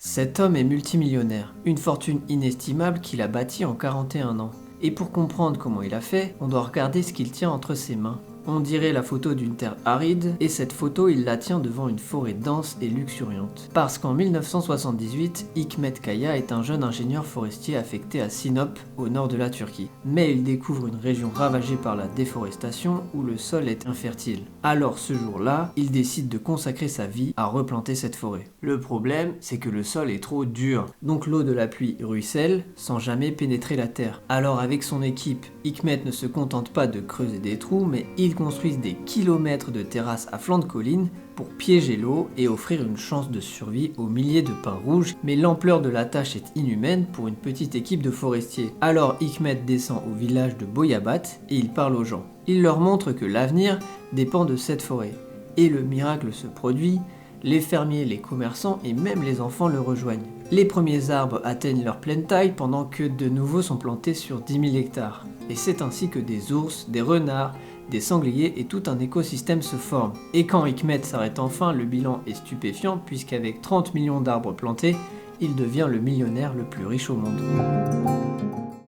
Cet homme est multimillionnaire, une fortune inestimable qu'il a bâtie en 41 ans. Et pour comprendre comment il a fait, on doit regarder ce qu'il tient entre ses mains. On dirait la photo d'une terre aride, et cette photo il la tient devant une forêt dense et luxuriante. Parce qu'en 1978, Hikmet Kaya est un jeune ingénieur forestier affecté à Sinop, au nord de la Turquie. Mais il découvre une région ravagée par la déforestation où le sol est infertile. Alors ce jour-là, il décide de consacrer sa vie à replanter cette forêt. Le problème, c'est que le sol est trop dur, donc l'eau de la pluie ruisselle sans jamais pénétrer la terre. Alors avec son équipe, Hikmet ne se contente pas de creuser des trous, mais ils construisent des kilomètres de terrasses à flanc de colline pour piéger l'eau et offrir une chance de survie aux milliers de pins rouges, mais l'ampleur de la tâche est inhumaine pour une petite équipe de forestiers. Alors Hikmet descend au village de Boyabat et il parle aux gens. Il leur montre que l'avenir dépend de cette forêt. Et le miracle se produit, les fermiers, les commerçants et même les enfants le rejoignent. Les premiers arbres atteignent leur pleine taille pendant que de nouveaux sont plantés sur 10 000 hectares. Et c'est ainsi que des ours, des renards, des sangliers et tout un écosystème se forme. Et quand Hikmet s'arrête enfin, le bilan est stupéfiant puisqu'avec 30 millions d'arbres plantés, il devient le millionnaire le plus riche au monde.